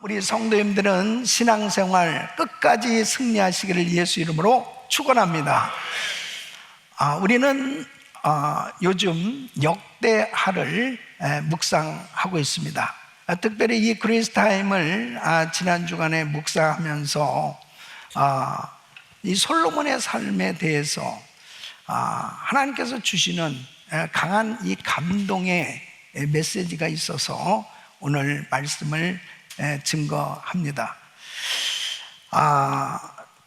우리 성도님들은 신앙생활 끝까지 승리하시기를 예수 이름으로 축원합니다. 우리는 요즘 역대하를 묵상하고 있습니다. 특별히 이 그리스타임을 지난 주간에 묵상하면서 이 솔로몬의 삶에 대해서 하나님께서 주시는 강한 이 감동의 메시지가 있어서 오늘 말씀을 증거합니다.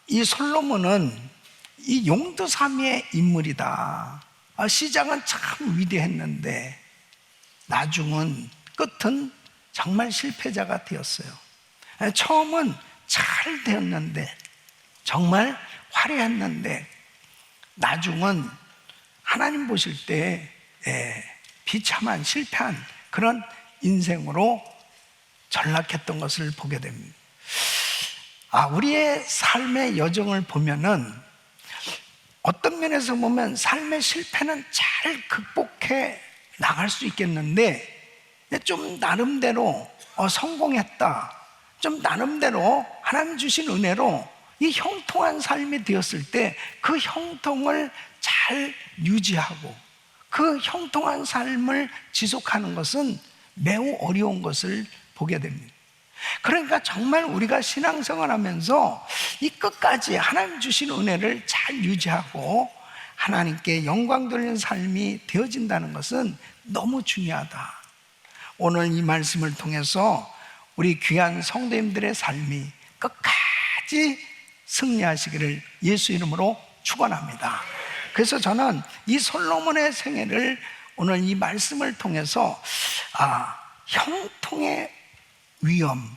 이 솔로몬은 이 용두사미의 인물이다. 시작은 참 위대했는데 나중은 끝은 정말 실패자가 되었어요. 처음은 잘 되었는데 정말 화려했는데 나중은 하나님 보실 때 비참한 실패한 그런 인생으로 전락했던 것을 보게 됩니다. 우리의 삶의 여정을 보면은 어떤 면에서 보면 삶의 실패는 잘 극복해 나갈 수 있겠는데 좀 나름대로 성공했다, 좀 나름대로 하나님 주신 은혜로 이 형통한 삶이 되었을 때 그 형통을 잘 유지하고 그 형통한 삶을 지속하는 것은 매우 어려운 것을 보게 됩니다. 그러니까 정말 우리가 신앙생활 하면서 이 끝까지 하나님 주신 은혜를 잘 유지하고 하나님께 영광 돌리는 삶이 되어진다는 것은 너무 중요하다. 오늘 이 말씀을 통해서 우리 귀한 성도님들의 삶이 끝까지 승리하시기를 예수 이름으로 축원합니다. 그래서 저는 이 솔로몬의 생애를 오늘 이 말씀을 통해서 형통의 위험,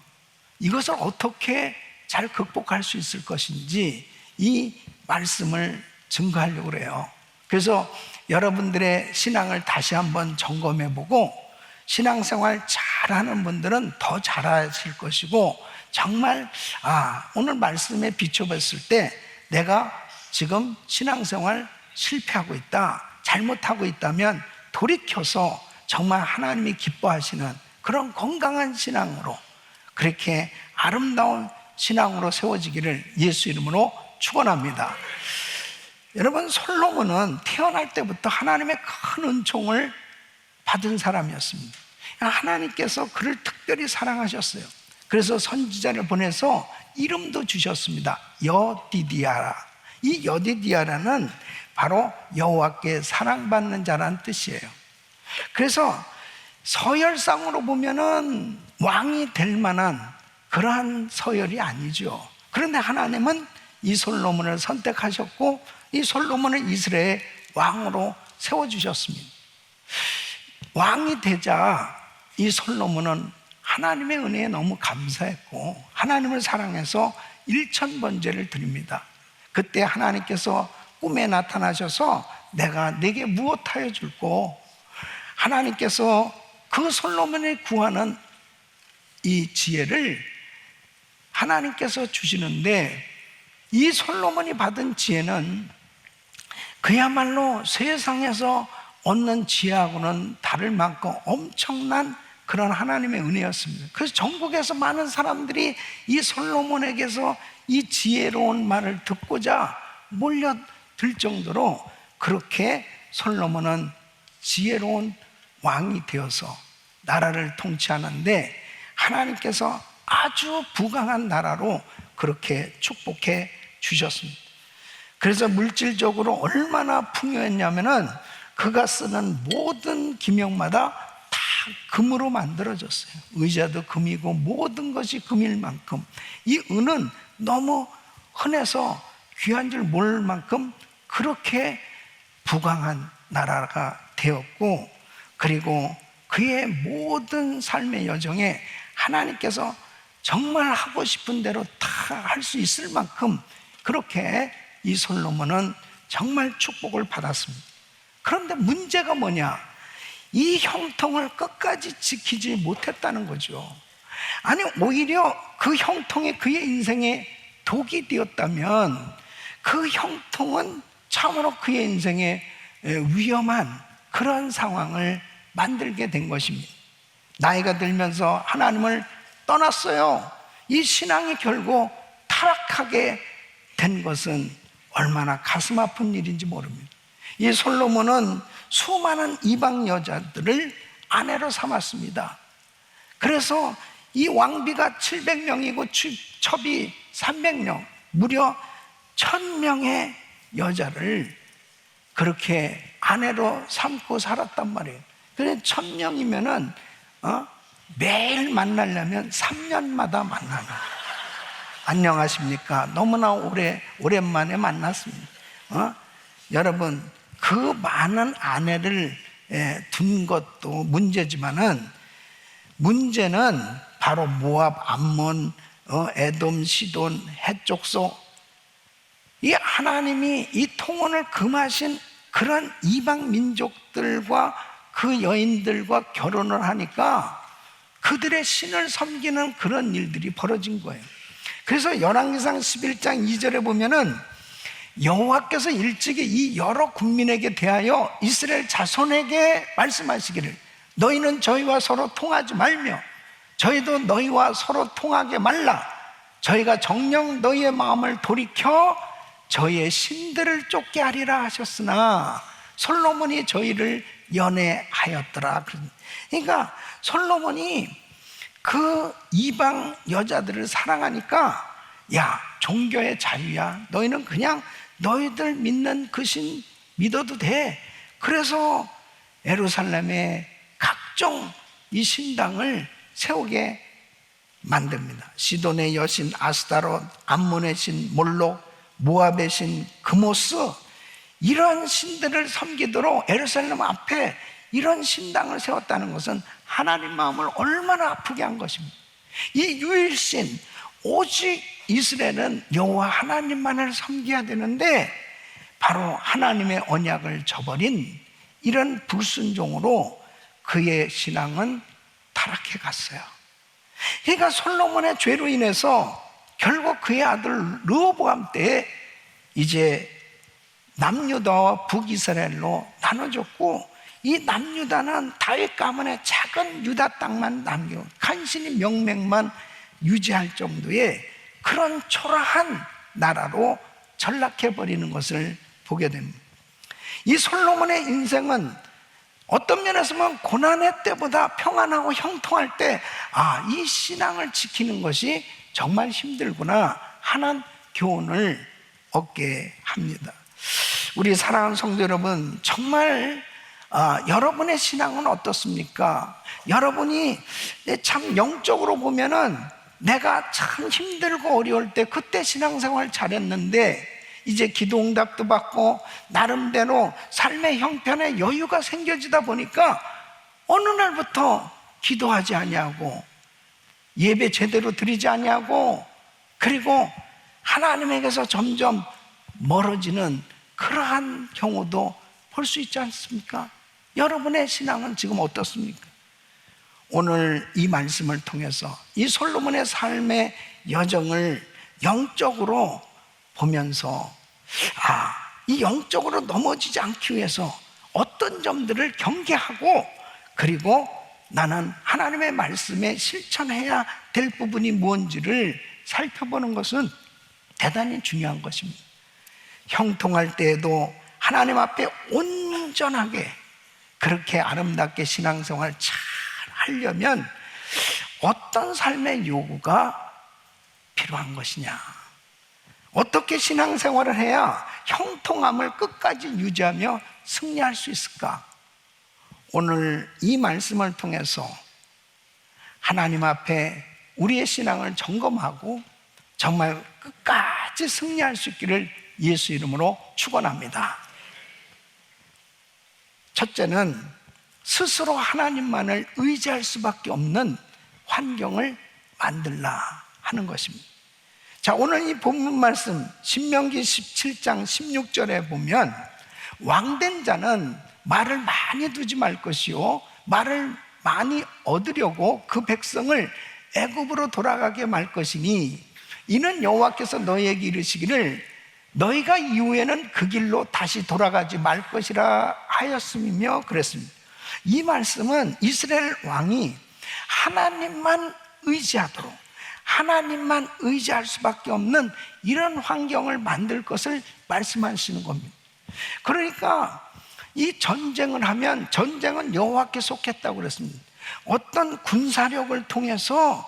이것을 어떻게 잘 극복할 수 있을 것인지 이 말씀을 증거하려고 그래요. 그래서 여러분들의 신앙을 다시 한번 점검해보고 신앙생활 잘하는 분들은 더 잘하실 것이고 정말 오늘 말씀에 비춰봤을 때 내가 지금 신앙생활 실패하고 있다, 잘못하고 있다면 돌이켜서 정말 하나님이 기뻐하시는 그런 건강한 신앙으로 그렇게 아름다운 신앙으로 세워지기를 예수 이름으로 축원합니다. 여러분, 솔로몬은 태어날 때부터 하나님의 큰 은총을 받은 사람이었습니다. 하나님께서 그를 특별히 사랑하셨어요. 그래서 선지자를 보내서 이름도 주셨습니다. 여디디아라. 이 여디디아라는 바로 여호와께 사랑받는 자라는 뜻이에요. 그래서 서열상으로 보면은 왕이 될 만한 그러한 서열이 아니죠. 그런데 하나님은 이 솔로몬을 선택하셨고 이 솔로몬을 이스라엘의 왕으로 세워주셨습니다. 왕이 되자 이 솔로몬은 하나님의 은혜에 너무 감사했고 하나님을 사랑해서 일천번제를 드립니다. 그때 하나님께서 꿈에 나타나셔서 내가 네게 무엇하여 줄꼬, 하나님께서 그 솔로몬이 구하는 이 지혜를 하나님께서 주시는데 이 솔로몬이 받은 지혜는 그야말로 세상에서 얻는 지혜하고는 다를 만큼 엄청난 그런 하나님의 은혜였습니다. 그래서 전국에서 많은 사람들이 이 솔로몬에게서 이 지혜로운 말을 듣고자 몰려들 정도로 그렇게 솔로몬은 지혜로운 왕이 되어서 나라를 통치하는데 하나님께서 아주 부강한 나라로 그렇게 축복해 주셨습니다. 그래서 물질적으로 얼마나 풍요했냐면은 그가 쓰는 모든 기명마다 다 금으로 만들어졌어요. 의자도 금이고 모든 것이 금일 만큼 이 은은 너무 흔해서 귀한 줄 모를 만큼 그렇게 부강한 나라가 되었고, 그리고 그의 모든 삶의 여정에 하나님께서 정말 하고 싶은 대로 다 할 수 있을 만큼 그렇게 이 솔로몬은 정말 축복을 받았습니다. 그런데 문제가 뭐냐? 이 형통을 끝까지 지키지 못했다는 거죠. 아니, 오히려 그 형통이 그의 인생에 독이 되었다면 그 형통은 참으로 그의 인생에 위험한 그런 상황을 만들게 된 것입니다. 나이가 들면서 하나님을 떠났어요. 이 신앙이 결국 타락하게 된 것은 얼마나 가슴 아픈 일인지 모릅니다. 이 솔로몬은 수많은 이방 여자들을 아내로 삼았습니다. 그래서 이 왕비가 700명이고 첩이 300명, 무려 1000명의 여자를 그렇게 아내로 삼고 살았단 말이에요. 그래서 1000명이면은 매일 만나려면 3년마다 만나는. 안녕하십니까? 너무나 오랜만에 만났습니다. 여러분, 그 많은 아내를 둔 것도 문제지만은, 문제는 바로 모압, 암몬, 에돔, 시돈, 헷족속, 이 하나님이 이 통혼을 금하신 그런 이방 민족들과 그 여인들과 결혼을 하니까 그들의 신을 섬기는 그런 일들이 벌어진 거예요. 그래서 열왕기상 11장 2절에 보면은 여호와께서 일찍이 이 여러 국민에게 대하여 이스라엘 자손에게 말씀하시기를, 너희는 저희와 서로 통하지 말며 저희도 너희와 서로 통하게 말라. 저희가 정녕 너희의 마음을 돌이켜 저희의 신들을 쫓게 하리라 하셨으나 솔로몬이 저희를 연애하였더라. 그러니까 솔로몬이 그 이방 여자들을 사랑하니까, 야, 종교의 자유야, 너희는 그냥 너희들 믿는 그 신 믿어도 돼. 그래서 예루살렘에 각종 이 신당을 세우게 만듭니다. 시돈의 여신 아스타롯, 암몬의 신 몰록, 모압의 신 그모스, 이런 신들을 섬기도록 예루살렘 앞에 이런 신당을 세웠다는 것은 하나님 마음을 얼마나 아프게 한 것입니다. 이 유일신, 오직 이스라엘은 여호와 하나님만을 섬겨야 되는데 바로 하나님의 언약을 저버린 이런 불순종으로 그의 신앙은 타락해 갔어요. 그러니까 솔로몬의 죄로 인해서 결국 그의 아들 르호보암 때에 이제 남유다와 북이스라엘로 나눠졌고, 이 남유다는 다윗 가문의 작은 유다 땅만 남겨 간신히 명맥만 유지할 정도의 그런 초라한 나라로 전락해버리는 것을 보게 됩니다. 이 솔로몬의 인생은 어떤 면에서 보면 고난의 때보다 평안하고 형통할 때, 이 신앙을 지키는 것이 정말 힘들구나 하는 교훈을 얻게 합니다. 우리 사랑하는 성도 여러분, 정말 여러분의 신앙은 어떻습니까? 여러분이 참 영적으로 보면은 내가 참 힘들고 어려울 때 그때 신앙생활 잘했는데 이제 기도 응답도 받고 나름대로 삶의 형편에 여유가 생겨지다 보니까 어느 날부터 기도하지 아니하고 예배 제대로 드리지 아니하고, 그리고 하나님에게서 점점 멀어지는 그러한 경우도 볼 수 있지 않습니까? 여러분의 신앙은 지금 어떻습니까? 오늘 이 말씀을 통해서 이 솔로몬의 삶의 여정을 영적으로 보면서 이 영적으로 넘어지지 않기 위해서 어떤 점들을 경계하고, 그리고 나는 하나님의 말씀에 실천해야 될 부분이 뭔지를 살펴보는 것은 대단히 중요한 것입니다. 형통할 때에도 하나님 앞에 온전하게 그렇게 아름답게 신앙생활 잘 하려면 어떤 삶의 요구가 필요한 것이냐, 어떻게 신앙생활을 해야 형통함을 끝까지 유지하며 승리할 수 있을까? 오늘 이 말씀을 통해서 하나님 앞에 우리의 신앙을 점검하고 정말 끝까지 승리할 수 있기를 예수 이름으로 축원합니다. 첫째는 스스로 하나님만을 의지할 수밖에 없는 환경을 만들라 하는 것입니다. 자, 오늘 이 본문 말씀 신명기 17장 16절에 보면 왕된 자는 말을 많이 두지 말 것이요 말을 많이 얻으려고 그 백성을 애굽으로 돌아가게 말 것이니 이는 여호와께서 너희에게 이르시기를 너희가 이후에는 그 길로 다시 돌아가지 말 것이라 하였음이며 그랬습니다. 이 말씀은 이스라엘 왕이 하나님만 의지하도록, 하나님만 의지할 수밖에 없는 이런 환경을 만들 것을 말씀하시는 겁니다. 그러니까 이 전쟁을 하면 전쟁은 여호와께 속했다고 그랬습니다. 어떤 군사력을 통해서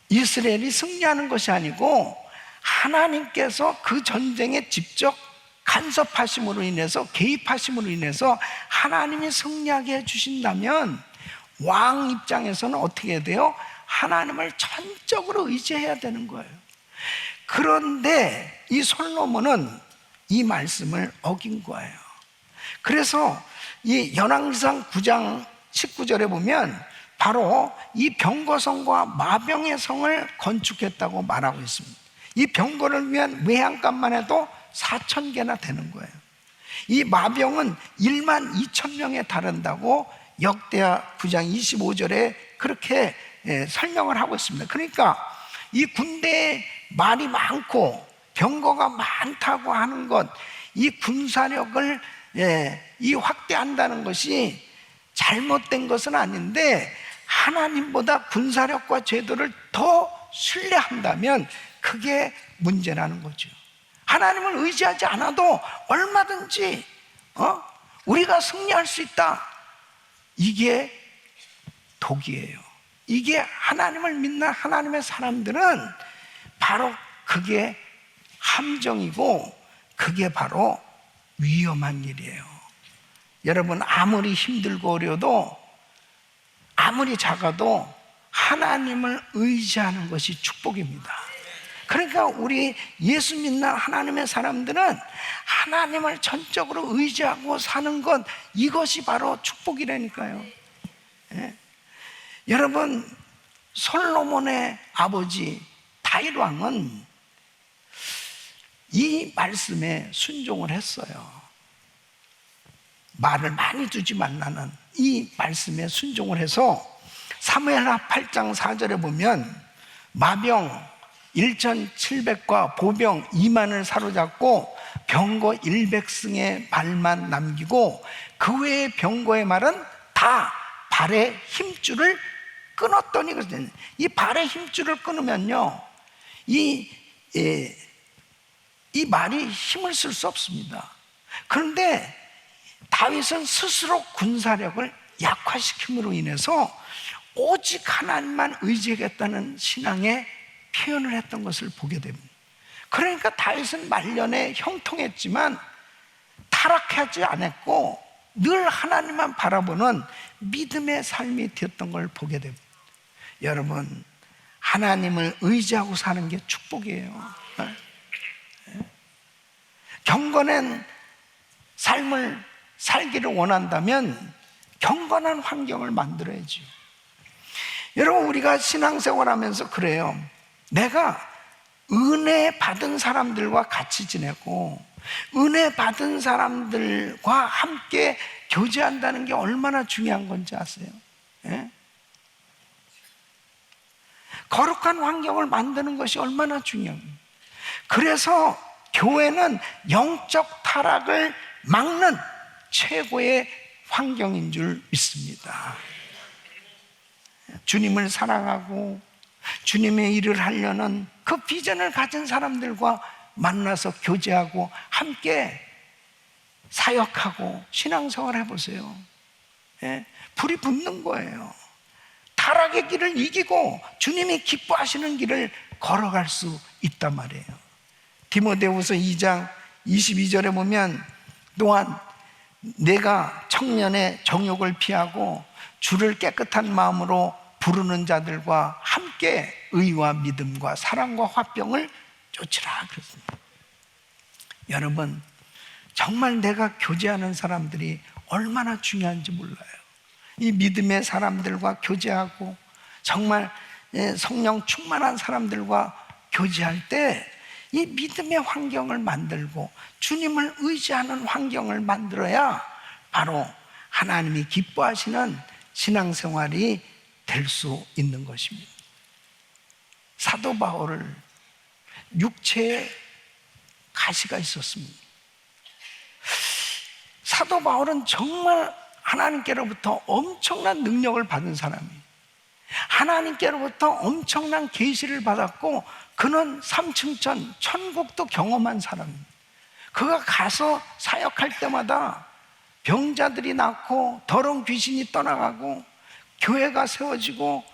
이스라엘이 승리하는 것이 아니고 하나님께서 그 전쟁에 직접 간섭하심으로 인해서, 개입하심으로 인해서 하나님이 승리하게 해주신다면 왕 입장에서는 어떻게 해야 돼요? 하나님을 전적으로 의지해야 되는 거예요. 그런데 이 솔로몬은 이 말씀을 어긴 거예요. 그래서 이 열왕기상 9장 19절에 보면 바로 이 병거성과 마병의 성을 건축했다고 말하고 있습니다. 이 병거를 위한 외양간만 해도 4,000개나 되는 거예요. 이 마병은 1만 2천 명에 달한다고 역대하 9장 25절에 그렇게 설명을 하고 있습니다. 그러니까 이 군대에 말이 많고 병거가 많다고 하는 것, 이 군사력을 이 확대한다는 것이 잘못된 것은 아닌데, 하나님보다 군사력과 제도를 더 신뢰한다면 그게 문제라는 거죠. 하나님을 의지하지 않아도 얼마든지 우리가 승리할 수 있다. 이게 독이에요. 이게 하나님을 믿는 하나님의 사람들은 바로 그게 함정이고 그게 바로 위험한 일이에요. 여러분, 아무리 힘들고 어려도, 아무리 작아도 하나님을 의지하는 것이 축복입니다. 그러니까 우리 예수 믿는 하나님의 사람들은 하나님을 전적으로 의지하고 사는 것, 이것이 바로 축복이라니까요. 예? 여러분, 솔로몬의 아버지 다윗 왕은 이 말씀에 순종을 했어요. 말을 많이 두지 말라는 이 말씀에 순종을 해서 사무엘하 8장 4절에 보면 마병 1,700과 보병 2만을 사로잡고 병거 100승의 말만 남기고 그 외의 병거의 말은 다 발의 힘줄을 끊었더니, 이 발의 힘줄을 끊으면요, 이 말이 힘을 쓸 수 없습니다. 그런데 다윗은 스스로 군사력을 약화시킴으로 인해서 오직 하나님만 의지하겠다는 신앙의 표현을 했던 것을 보게 됩니다. 그러니까 다윗은 말년에 형통했지만 타락하지 않았고 늘 하나님만 바라보는 믿음의 삶이 되었던 걸 보게 됩니다. 여러분, 하나님을 의지하고 사는 게 축복이에요. 경건한 삶을 살기를 원한다면 경건한 환경을 만들어야죠. 여러분, 우리가 신앙생활 하면서 그래요. 내가 은혜 받은 사람들과 같이 지내고 은혜 받은 사람들과 함께 교제한다는 게 얼마나 중요한 건지 아세요? 예? 거룩한 환경을 만드는 것이 얼마나 중요합니다. 그래서 교회는 영적 타락을 막는 최고의 환경인 줄 믿습니다. 주님을 사랑하고 주님의 일을 하려는 그 비전을 가진 사람들과 만나서 교제하고 함께 사역하고 신앙생활 해보세요. 예? 불이 붙는 거예요. 타락의 길을 이기고 주님이 기뻐하시는 길을 걸어갈 수 있단 말이에요. 디모데후서 2장 22절에 보면 또한 내가 청년의 정욕을 피하고 주를 깨끗한 마음으로 부르는 자들과 함께 의와 믿음과 사랑과 화평을 쫓으라 그랬습니다. 여러분, 정말 내가 교제하는 사람들이 얼마나 중요한지 몰라요. 이 믿음의 사람들과 교제하고 정말 성령 충만한 사람들과 교제할 때 이 믿음의 환경을 만들고 주님을 의지하는 환경을 만들어야 바로 하나님이 기뻐하시는 신앙생활이 될 수 있는 것입니다. 사도 바울을 육체에 가시가 있었습니다. 사도 바울은 정말 하나님께로부터 엄청난 능력을 받은 사람이에요. 하나님께로부터 엄청난 계시를 받았고 그는 삼층천 천국도 경험한 사람입니다. 그가 가서 사역할 때마다 병자들이 낫고 더러운 귀신이 떠나가고 교회가 세워지고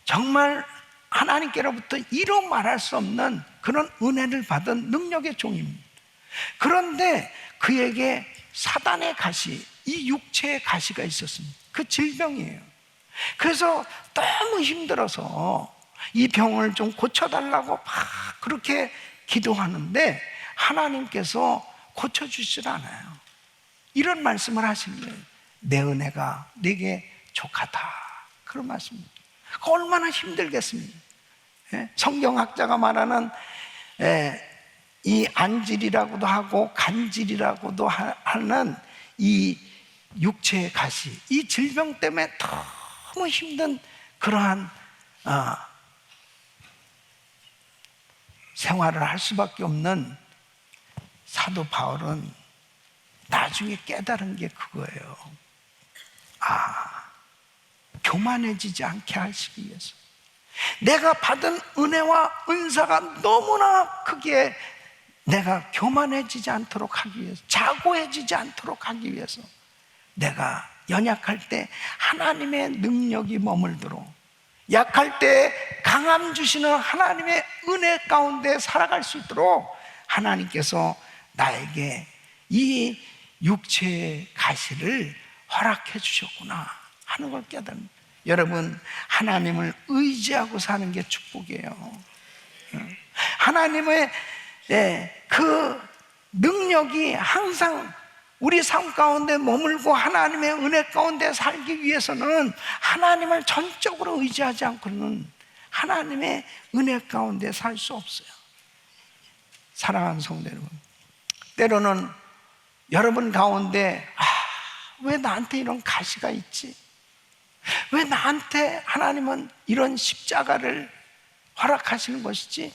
정말 하나님께로부터 이루 말할 수 없는 그런 은혜를 받은 능력의 종입니다. 그런데 그에게 사단의 가시, 이 육체의 가시가 있었습니다. 그 질병이에요. 그래서 너무 힘들어서 이 병을 좀 고쳐달라고 막 그렇게 기도하는데 하나님께서 고쳐주질 않아요. 이런 말씀을 하시는 거예요. 내 은혜가 네게 족하다, 그런 말씀입니다. 얼마나 힘들겠습니까? 성경학자가 말하는 이 안질이라고도 하고 간질이라고도 하는 이 육체의 가시, 이 질병 때문에 너무 힘든 그러한 생활을 할 수밖에 없는 사도 바울은 나중에 깨달은 게 그거예요. 교만해지지 않게 하시기 위해서, 내가 받은 은혜와 은사가 너무나 크기에 내가 교만해지지 않도록 하기 위해서, 자고해지지 않도록 하기 위해서 내가 연약할 때 하나님의 능력이 머물도록, 약할 때 강함 주시는 하나님의 은혜 가운데 살아갈 수 있도록 하나님께서 나에게 이 육체의 가시를 허락해 주셨구나 하는 걸 깨닫는. 여러분, 하나님을 의지하고 사는 게 축복이에요. 하나님의 그 능력이 항상 우리 삶 가운데 머물고 하나님의 은혜 가운데 살기 위해서는 하나님을 전적으로 의지하지 않고는 하나님의 은혜 가운데 살 수 없어요. 사랑하는 성도 여러분, 때로는 여러분 가운데 왜 나한테 이런 가시가 있지? 왜 나한테 하나님은 이런 십자가를 허락하시는 것이지?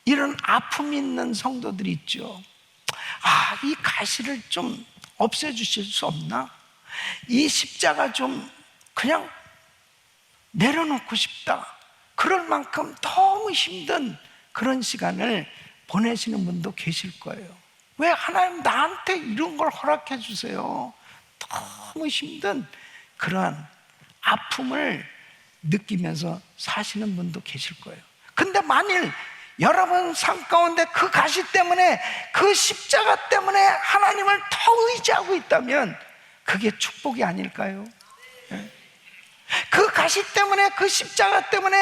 이런 아픔이 있는 성도들이 있죠. 이 가시를 좀 없애주실 수 없나? 이 십자가 좀 그냥 내려놓고 싶다. 그럴 만큼 너무 힘든 그런 시간을 보내시는 분도 계실 거예요. 왜 하나님 나한테 이런 걸 허락해 주세요? 너무 힘든 그러한 아픔을 느끼면서 사시는 분도 계실 거예요. 근데 만일 여러분 삶 가운데 그 가시 때문에, 그 십자가 때문에 하나님을 더 의지하고 있다면 그게 축복이 아닐까요? 그 가시 때문에, 그 십자가 때문에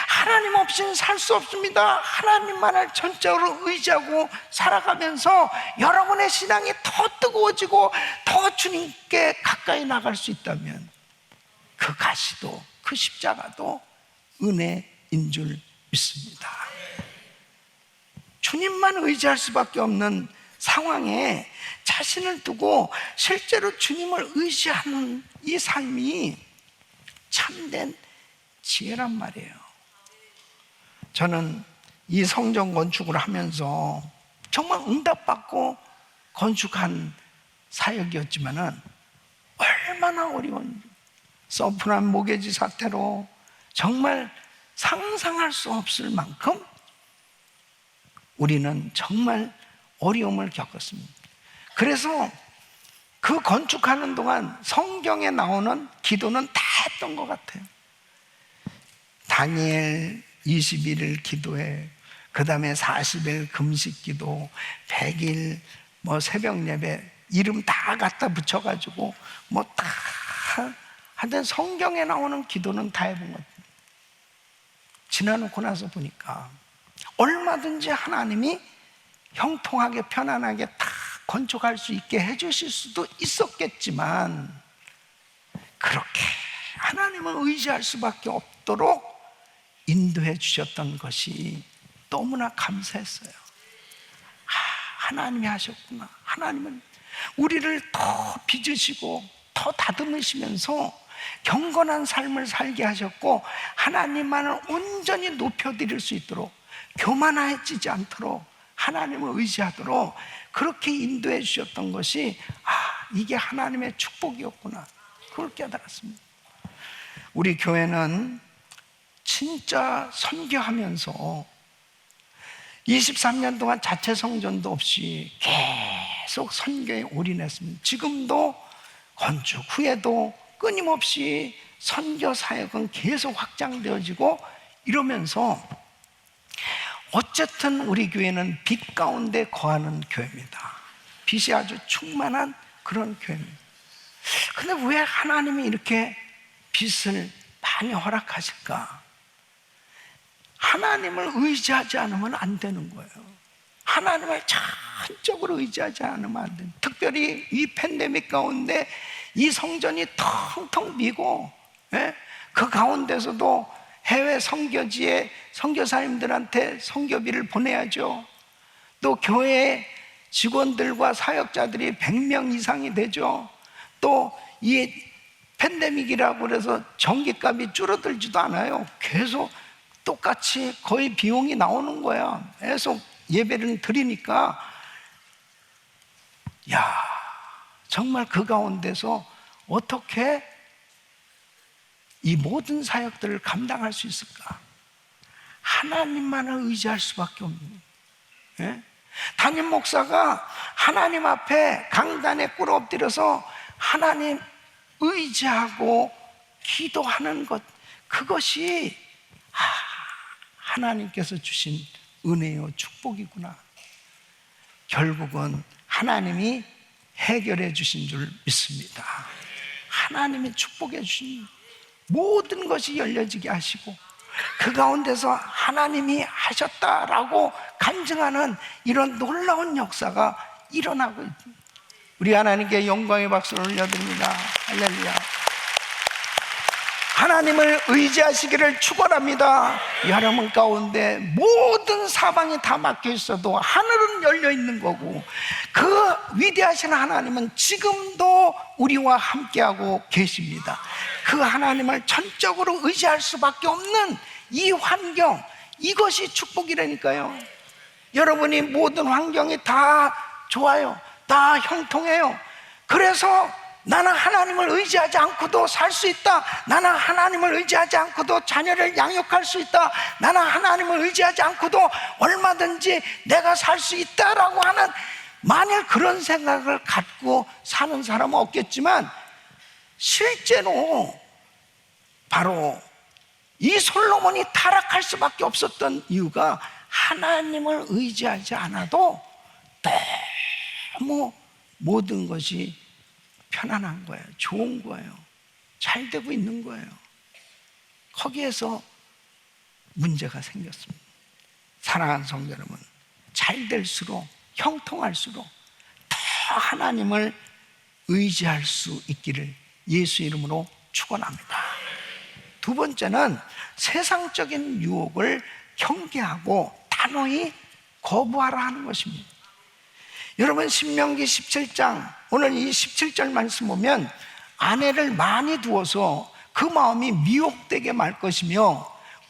하나님 없이는 살 수 없습니다. 하나님만을 전적으로 의지하고 살아가면서 여러분의 신앙이 더 뜨거워지고 더 주님께 가까이 나갈 수 있다면 그 가시도, 그 십자가도 은혜인 줄 믿습니다. 주님만 의지할 수밖에 없는 상황에 자신을 두고 실제로 주님을 의지하는 이 삶이 참된 지혜란 말이에요. 저는 이 성전 건축을 하면서 정말 응답받고 건축한 사역이었지만은 얼마나 어려운, 서프란 모계지 사태로 정말 상상할 수 없을 만큼 우리는 정말 어려움을 겪었습니다. 그래서 그 건축하는 동안 성경에 나오는 기도는 다 했던 것 같아요. 다니엘 21일 기도해, 그 다음에 40일 금식 기도, 100일 새벽 예배, 이름 다 갖다 붙여가지고 다 하여튼 성경에 나오는 기도는 다 해본 것 같아요. 지나놓고 나서 보니까 얼마든지 하나님이 형통하게 편안하게 다 건축할 수 있게 해주실 수도 있었겠지만 그렇게 하나님을 의지할 수밖에 없도록 인도해 주셨던 것이 너무나 감사했어요. 하나님이 하셨구나. 하나님은 우리를 더 빚으시고 더 다듬으시면서 경건한 삶을 살게 하셨고 하나님만을 온전히 높여드릴 수 있도록, 교만해지지 않도록, 하나님을 의지하도록 그렇게 인도해 주셨던 것이 이게 하나님의 축복이었구나, 그걸 깨달았습니다. 우리 교회는 진짜 선교하면서 23년 동안 자체 성전도 없이 계속 선교에 올인했습니다. 지금도 건축 후에도 끊임없이 선교 사역은 계속 확장되어지고 이러면서 어쨌든 우리 교회는 빛 가운데 거하는 교회입니다. 빛이 아주 충만한 그런 교회입니다. 근데 왜 하나님이 이렇게 빛을 많이 허락하실까? 하나님을 의지하지 않으면 안 되는 거예요. 하나님을 전적으로 의지하지 않으면 안 돼요. 특별히 이 팬데믹 가운데 이 성전이 텅텅 비고, 그 가운데서도 해외 선교지에 선교사님들한테 선교비를 보내야죠. 또 교회 직원들과 사역자들이 100명 이상이 되죠. 또 이 팬데믹이라고 그래서 전기값이 줄어들지도 않아요. 계속 똑같이 거의 비용이 나오는 거야. 계속 예배를 드리니까, 야, 정말 그 가운데서 어떻게 이 모든 사역들을 감당할 수 있을까? 하나님만을 의지할 수밖에 없는 거예요. 담임 목사가 하나님 앞에 강단에 꿇어 엎드려서 하나님 의지하고 기도하는 것, 그것이 하나님께서 주신 은혜요 축복이구나. 결국은 하나님이 해결해 주신 줄 믿습니다. 하나님이 축복해 주신 모든 것이 열려지게 하시고 그 가운데서 하나님이 하셨다라고 간증하는 이런 놀라운 역사가 일어나고 있습니다. 우리 하나님께 영광의 박수를 올려드립니다. 할렐루야. 하나님을 의지하시기를 축원합니다. 여러분 가운데 모든 사방이 다 막혀 있어도 하늘은 열려 있는 거고, 그 위대하신 하나님은 지금도 우리와 함께하고 계십니다. 그 하나님을 전적으로 의지할 수밖에 없는 이 환경, 이것이 축복이라니까요. 여러분이 모든 환경이 다 좋아요, 다 형통해요. 그래서 나는 하나님을 의지하지 않고도 살 수 있다. 나는 하나님을 의지하지 않고도 자녀를 양육할 수 있다. 나는 하나님을 의지하지 않고도 얼마든지 내가 살 수 있다라고 하는, 만일 그런 생각을 갖고 사는 사람은 없겠지만, 실제로 바로 이 솔로몬이 타락할 수밖에 없었던 이유가 하나님을 의지하지 않아도 너무 모든 것이 편안한 거예요. 좋은 거예요. 잘 되고 있는 거예요. 거기에서 문제가 생겼습니다. 사랑하는 성도 여러분, 잘 될수록, 형통할수록 더 하나님을 의지할 수 있기를 예수 이름으로 축원합니다. 두 번째는 세상적인 유혹을 경계하고 단호히 거부하라 하는 것입니다. 여러분, 신명기 17장, 오늘 이 17절 말씀 보면 아내를 많이 두어서 그 마음이 미혹되게 말 것이며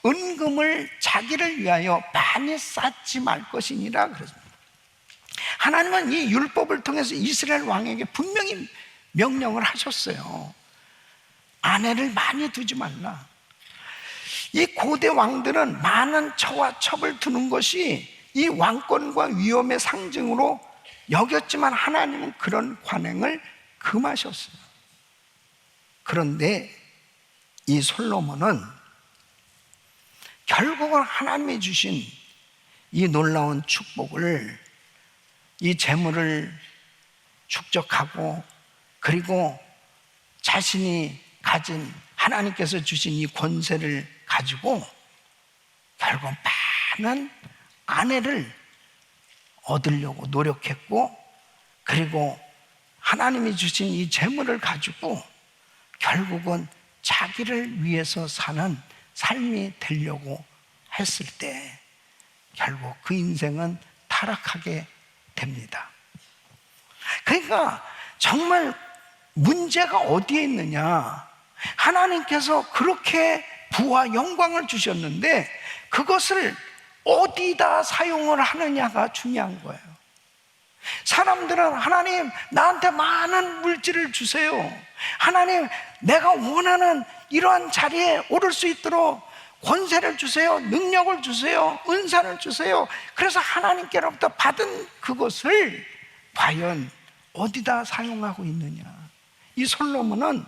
은금을 자기를 위하여 많이 쌓지 말 것이니라 그랬습니다. 하나님은 이 율법을 통해서 이스라엘 왕에게 분명히 명령을 하셨어요. 아내를 많이 두지 말라. 이 고대 왕들은 많은 처와 첩을 두는 것이 이 왕권과 위엄의 상징으로 여겼지만 하나님은 그런 관행을 금하셨어요. 그런데 이 솔로몬은 결국은 하나님이 주신 이 놀라운 축복을, 이 재물을 축적하고, 그리고 자신이 가진 하나님께서 주신 이 권세를 가지고 결국 많은 아내를 얻으려고 노력했고, 그리고 하나님이 주신 이 재물을 가지고 결국은 자기를 위해서 사는 삶이 되려고 했을 때 결국 그 인생은 타락하게 됩니다. 그러니까 정말 문제가 어디에 있느냐? 하나님께서 그렇게 부와 영광을 주셨는데 그것을 어디다 사용을 하느냐가 중요한 거예요. 사람들은 하나님 나한테 많은 물질을 주세요, 하나님 내가 원하는 이러한 자리에 오를 수 있도록 권세를 주세요, 능력을 주세요, 은사를 주세요. 그래서 하나님께로부터 받은 그것을 과연 어디다 사용하고 있느냐. 이 솔로몬은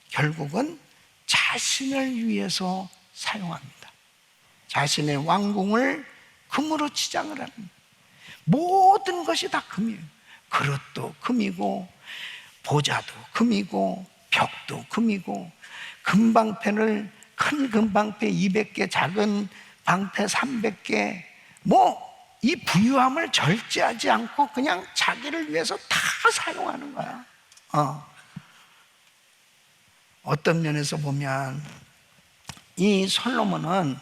결국은 자신을 위해서 사용합니다. 자신의 왕궁을 금으로 치장을 합니다. 모든 것이 다 금이에요. 그릇도 금이고, 보좌도 금이고, 벽도 금이고, 금방패를 큰 금방패 200개, 작은 방패 300개, 이 부유함을 절제하지 않고 그냥 자기를 위해서 다 사용하는 거야. 어떤 면에서 보면 이 솔로몬은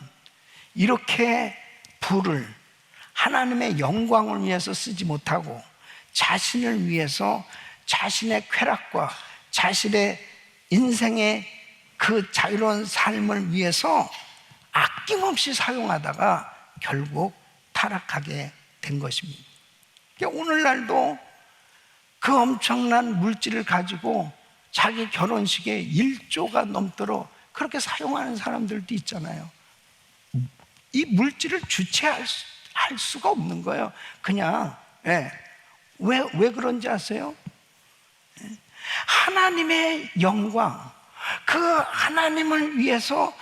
이렇게 부를 하나님의 영광을 위해서 쓰지 못하고 자신을 위해서, 자신의 쾌락과 자신의 인생의 그 자유로운 삶을 위해서 아낌없이 사용하다가 결국 타락하게 된 것입니다. 오늘날도 그 엄청난 물질을 가지고 자기 결혼식에 1조가 넘도록 그렇게 사용하는 사람들도 있잖아요. 이 물질을 주체할 수가 없는 거예요. 그냥. 왜 그런지 아세요? 하나님의 영광, 그 하나님을 위해서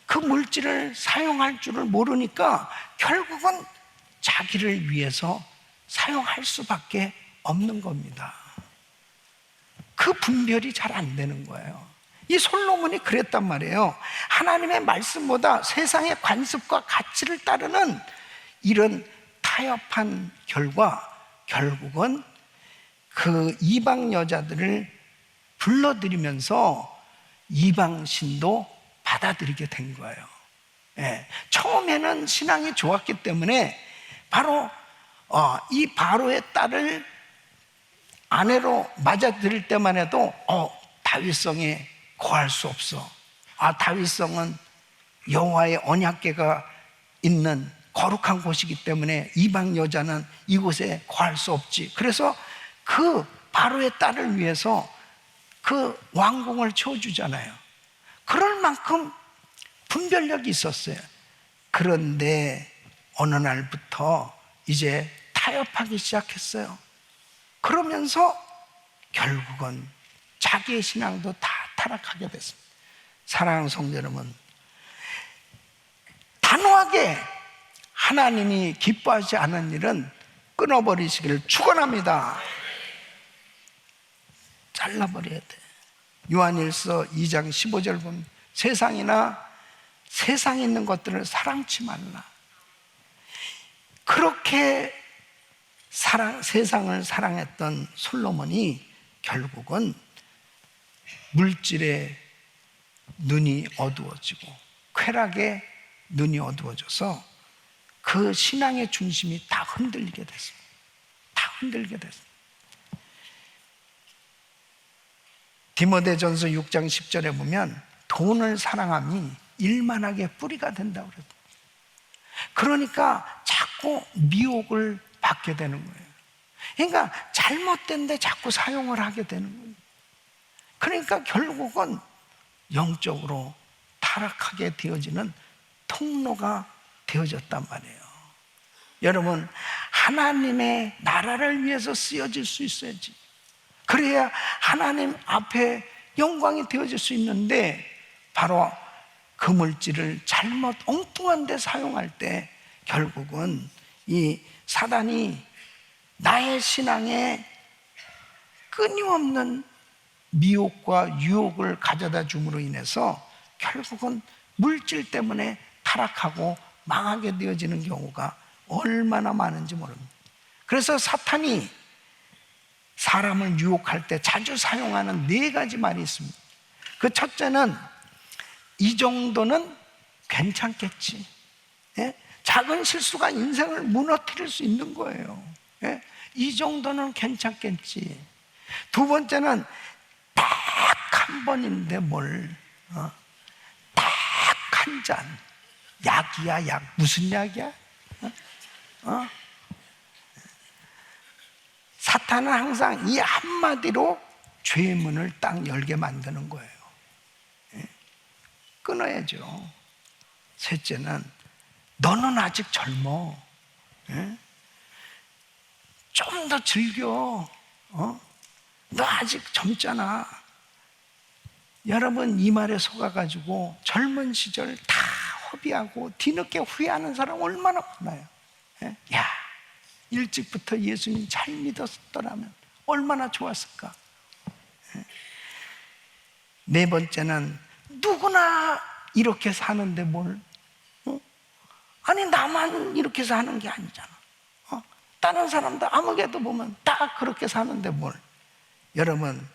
그 물질을 사용할 줄을 모르니까 결국은 자기를 위해서 사용할 수밖에 없는 겁니다. 그 분별이 잘 안 되는 거예요. 이 솔로몬이 그랬단 말이에요. 하나님의 말씀보다 세상의 관습과 가치를 따르는 이런 타협한 결과 결국은 그 이방 여자들을 불러들이면서 이방신도 받아들이게 된 거예요. 처음에는 신앙이 좋았기 때문에 바로 이 바로의 딸을 아내로 맞아들일 때만 해도 다윗성에 거할 수 없어. 다윗성은 여호와의 언약궤가 있는 거룩한 곳이기 때문에 이방 여자는 이곳에 거할 수 없지. 그래서 그 바로의 딸을 위해서 그 왕궁을 채워주잖아요. 그럴 만큼 분별력이 있었어요. 그런데 어느 날부터 이제 타협하기 시작했어요. 그러면서 결국은 자기의 신앙도 다 타락하게 됐습니다. 사랑하는 성도 여러분, 단호하게 하나님이 기뻐하지 않은 일은 끊어버리시기를 축원합니다. 잘라버려야 돼. 요한일서 2장 15절 보면 세상에 있는 것들을 사랑치 말라. 그렇게 세상을 사랑했던 솔로몬이 결국은 물질에 눈이 어두워지고 쾌락에 눈이 어두워져서 그 신앙의 중심이 다 흔들리게 됐습니다. 다 흔들리게 됐습니다. 디모데전서 6장 10절에 보면 돈을 사랑함이 일만하게 뿌리가 된다고 그래요. 그러니까 자꾸 미혹을 받게 되는 거예요. 그러니까 잘못된 데 자꾸 사용을 하게 되는 거예요. 그러니까 결국은 영적으로 타락하게 되어지는 통로가 되어졌단 말이에요. 여러분, 하나님의 나라를 위해서 쓰여질 수 있어야지. 그래야 하나님 앞에 영광이 되어질 수 있는데, 바로 그 물질을 잘못 엉뚱한 데 사용할 때 결국은 이 사단이 나의 신앙에 끊임없는 미혹과 유혹을 가져다 줌으로 인해서 결국은 물질 때문에 타락하고 망하게 되어지는 경우가 얼마나 많은지 모릅니다. 그래서 사탄이 사람을 유혹할 때 자주 사용하는 4가지 말이 있습니다. 그 첫째는 이 정도는 괜찮겠지. 작은 실수가 인생을 무너뜨릴 수 있는 거예요. 이 정도는 괜찮겠지. 두 번째는 딱 한 번인데 딱 한 잔. 약이야, 약. 무슨 약이야? 사탄은 항상 이 한마디로 죄의 문을 딱 열게 만드는 거예요. 끊어야죠. 셋째는 너는 아직 젊어. 예? 좀 더 즐겨. 너 아직 젊잖아. 여러분 이 말에 속아가지고 젊은 시절 다 허비하고 뒤늦게 후회하는 사람 얼마나 많아요. 예? 야, 일찍부터 예수님 잘 믿었더라면 얼마나 좋았을까. 예? 네 번째는 누구나 이렇게 사는데 뭘, 아니 나만 이렇게 사는 게 아니잖아. 다른 사람도 아무개도 보면 다 그렇게 사는데 뭘. 여러분,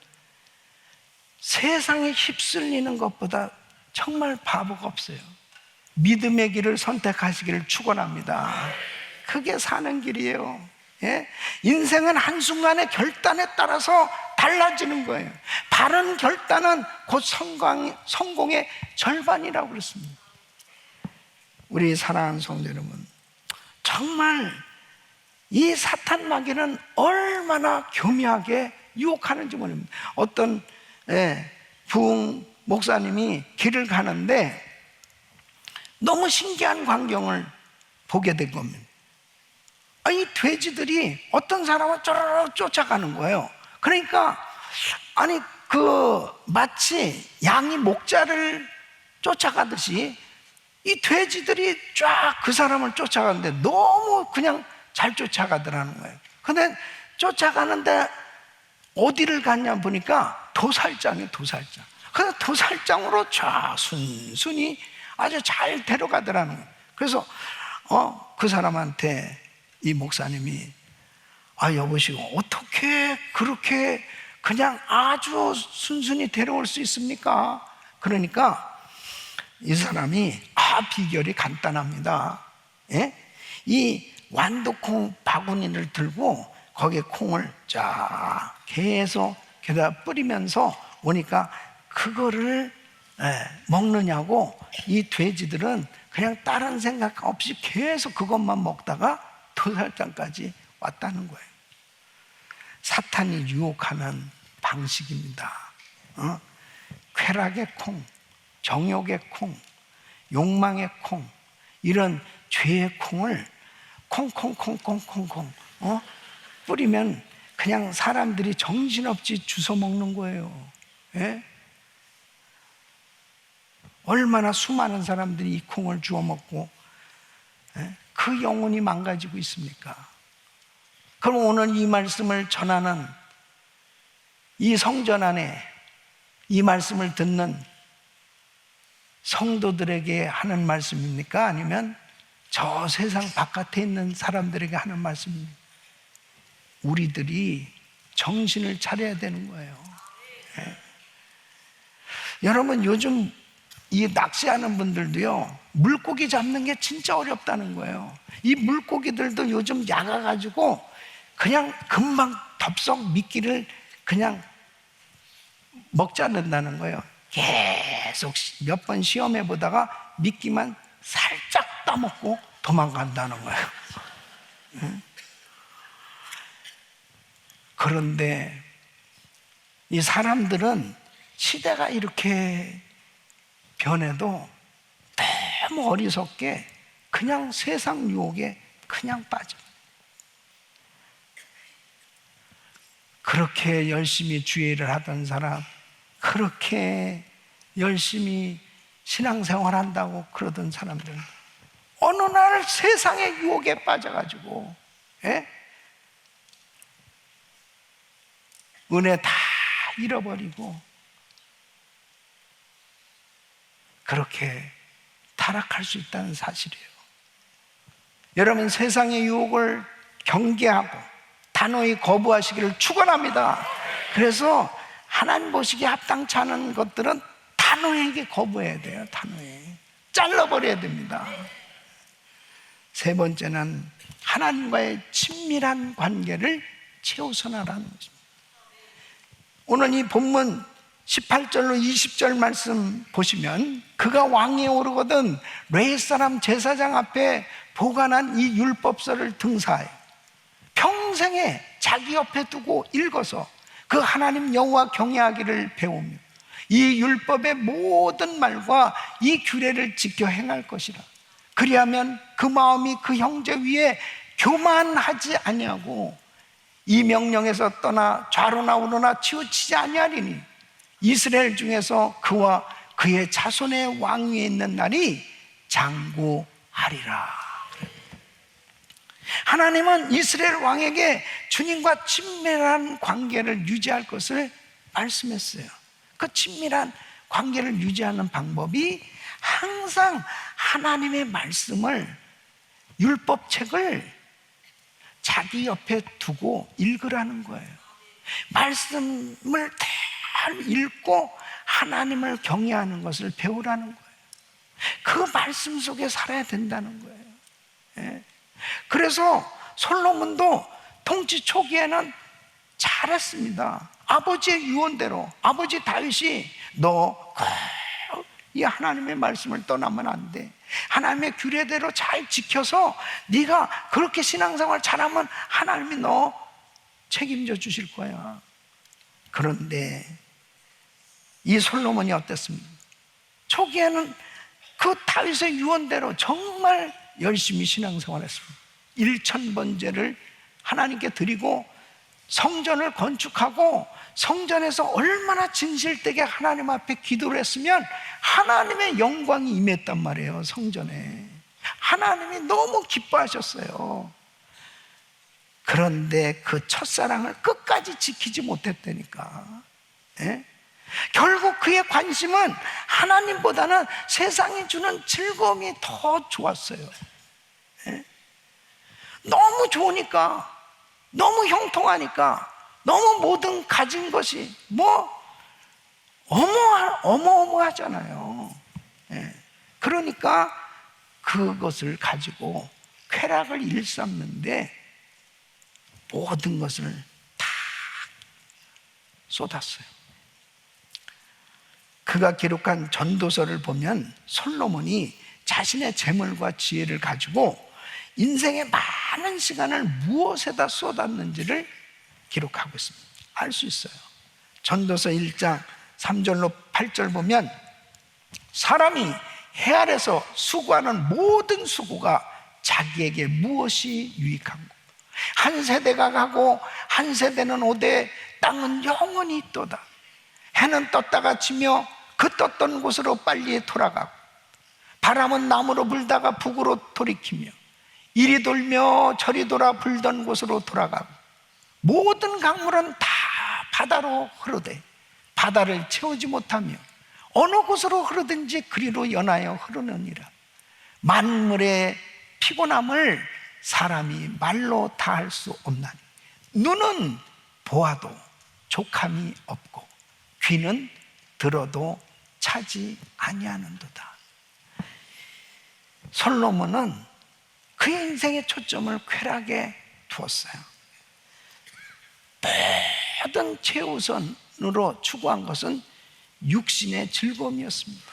세상에 휩쓸리는 것보다 정말 바보가 없어요. 믿음의 길을 선택하시기를 축원합니다. 그게 사는 길이에요. 예? 인생은 한순간의 결단에 따라서 달라지는 거예요. 바른 결단은 곧 성공의 절반이라고 그랬습니다. 우리 사랑하는 성도 여러분, 정말 이 사탄 마귀는 얼마나 교묘하게 유혹하는지 모릅니다. 어떤 부흥 목사님이 길을 가는데 너무 신기한 광경을 보게 된 겁니다. 이 돼지들이 어떤 사람을 쪼르륵 쫓아가는 거예요. 그러니까 아니 마치 양이 목자를 쫓아가듯이 이 돼지들이 쫙 그 사람을 쫓아가는데 너무 그냥 잘 쫓아가더라는 거예요. 근데 쫓아가는데 어디를 갔냐 보니까 도살장이에요, 도살장. 그래서 도살장으로 쫙 순순히 아주 잘 데려가더라는 거예요. 그래서 그 사람한테 이 목사님이 여보시오, 어떻게 그렇게 그냥 아주 순순히 데려올 수 있습니까? 그러니까 이 사람이 비결이 간단합니다. 예? 이 완두콩 바구니를 들고 거기에 콩을 쫙 계속 게다가 뿌리면서 오니까 그거를 먹느냐고 이 돼지들은 그냥 다른 생각 없이 계속 그것만 먹다가 도살장까지 왔다는 거예요. 사탄이 유혹하는 방식입니다. 쾌락의 콩, 정욕의 콩, 욕망의 콩, 이런 죄의 콩을 콩콩콩콩콩콩 뿌리면 그냥 사람들이 정신없이 주워 먹는 거예요. 예? 얼마나 수많은 사람들이 이 콩을 주워 먹고 그 영혼이 망가지고 있습니까? 그럼 오늘 이 말씀을 전하는 이 성전 안에 이 말씀을 듣는 성도들에게 하는 말씀입니까? 아니면 저 세상 바깥에 있는 사람들에게 하는 말씀입니까? 우리들이 정신을 차려야 되는 거예요. 네. 여러분, 요즘 이 낚시하는 분들도요, 물고기 잡는 게 진짜 어렵다는 거예요. 이 물고기들도 요즘 약아가지고 그냥 금방 덥석 미끼를 그냥 먹지 않는다는 거예요. 계속 몇 번 시험해 보다가 미끼만 살짝 따먹고 도망간다는 거예요. 그런데 이 사람들은 시대가 이렇게 변해도 너무 어리석게 그냥 세상 유혹에 그냥 빠져. 그렇게 열심히 주의를 하던 사람, 그렇게 열심히 신앙생활 한다고 그러던 사람들, 어느 날 세상의 유혹에 빠져가지고 은혜 다 잃어버리고 그렇게 타락할 수 있다는 사실이에요. 여러분, 세상의 유혹을 경계하고 단호히 거부하시기를 축원합니다. 그래서 하나님 보시기에 합당치 않은 것들은 단호하게 거부해야 돼요. 단호히 잘라버려야 됩니다. 세 번째는 하나님과의 친밀한 관계를 최우선하라는 것입니다. 오늘 이 본문 18절로 20절 말씀 보시면 그가 왕위에 오르거든 레위 사람 제사장 앞에 보관한 이 율법서를 등사해 평생에 자기 옆에 두고 읽어서 그 하나님 여호와 경외하기를 배우며 이 율법의 모든 말과 이 규례를 지켜 행할 것이라. 그리하면 그 마음이 그 형제 위에 교만하지 아니하고 이 명령에서 떠나 좌로나 우로나 치우치지 아니하리니 이스라엘 중에서 그와 그의 자손의 왕위에 있는 날이 장구하리라. 하나님은 이스라엘 왕에게 주님과 친밀한 관계를 유지할 것을 말씀했어요. 그 친밀한 관계를 유지하는 방법이 항상 하나님의 말씀을, 율법책을 자기 옆에 두고 읽으라는 거예요. 말씀을 잘 읽고 하나님을 경외하는 것을 배우라는 거예요. 그 말씀 속에 살아야 된다는 거예요. 예. 그래서 솔로몬도 통치 초기에는 잘했습니다. 아버지의 유언대로, 아버지 다윗이 너 이 하나님의 말씀을 떠나면 안 돼, 하나님의 규례대로 잘 지켜서 네가 그렇게 신앙생활 잘하면 하나님이 너 책임져 주실 거야. 그런데 이 솔로몬이 어땠습니까? 초기에는 그 다윗의 유언대로 정말 열심히 신앙생활했습니다. 1000번제를 하나님께 드리고 성전을 건축하고 성전에서 얼마나 진실되게 하나님 앞에 기도를 했으면 하나님의 영광이 임했단 말이에요. 성전에 하나님이 너무 기뻐하셨어요. 그런데 그 첫사랑을 끝까지 지키지 못했다니까. 예? 결국 그의 관심은 하나님보다는 세상이 주는 즐거움이 더 좋았어요. 예? 너무 좋으니까, 너무 형통하니까, 너무 모든 가진 것이 어마어마하잖아요. 예. 그러니까 그것을 가지고 쾌락을 일삼는데 모든 것을 다 쏟았어요. 그가 기록한 전도서를 보면 솔로몬이 자신의 재물과 지혜를 가지고 인생의 많은 시간을 무엇에다 쏟았는지를 기록하고 있습니다. 알 수 있어요. 전도서 1장 3절로 8절 보면 사람이 해 아래서 수고하는 모든 수고가 자기에게 무엇이 유익한고, 한 세대가 가고 한 세대는 오되 땅은 영원히 있도다. 해는 떴다가 지며 그 떴던 곳으로 빨리 돌아가고 바람은 남으로 불다가 북으로 돌이키며 이리 돌며 저리 돌아 불던 곳으로 돌아가고 모든 강물은 다 바다로 흐르되 바다를 채우지 못하며 어느 곳으로 흐르든지 그리로 연하여 흐르느니라. 만물의 피곤함을 사람이 말로 다할 수 없나니 눈은 보아도 족함이 없고 귀는 들어도 차지 아니하는도다. 솔로몬은 그의 인생의 초점을 쾌락에 두었어요. 모든 최우선으로 추구한 것은 육신의 즐거움이었습니다.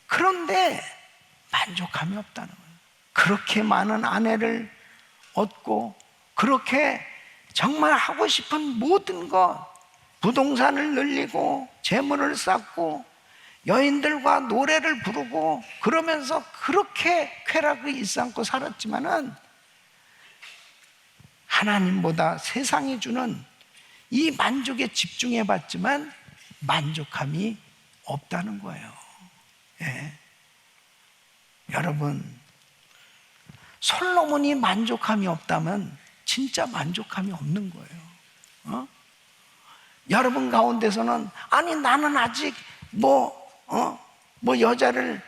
그런데 만족함이 없다는 거예요. 그렇게 많은 아내를 얻고 그렇게 정말 하고 싶은 모든 것, 부동산을 늘리고 재물을 쌓고 여인들과 노래를 부르고 그러면서 그렇게 쾌락을 일삼고 살았지만은 하나님보다 세상이 주는 이 만족에 집중해 봤지만 만족함이 없다는 거예요. 예. 여러분, 솔로몬이 만족함이 없다면 진짜 만족함이 없는 거예요. 여러분 가운데서는 아니 나는 아직 여자를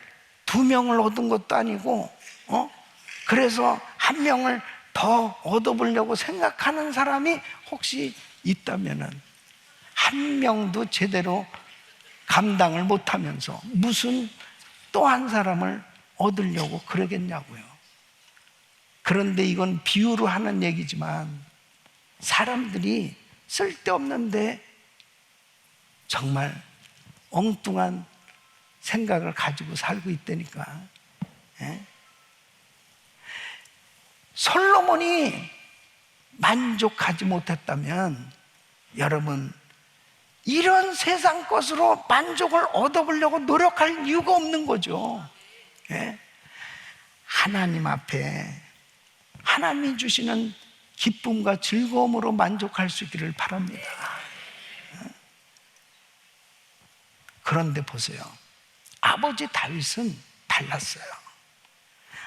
2명을 얻은 것도 아니고 그래서 1명을 더 얻어보려고 생각하는 사람이 혹시 있다면은 1명도 제대로 감당을 못하면서 무슨 또 한 사람을 얻으려고 그러겠냐고요. 그런데 이건 비유로 하는 얘기지만 사람들이 쓸데없는데 정말 엉뚱한 생각을 가지고 살고 있다니까. 예? 솔로몬이 만족하지 못했다면 여러분 이런 세상 것으로 만족을 얻어보려고 노력할 이유가 없는 거죠. 예? 하나님 앞에 하나님이 주시는 기쁨과 즐거움으로 만족할 수 있기를 바랍니다. 그런데 보세요. 아버지 다윗은 달랐어요.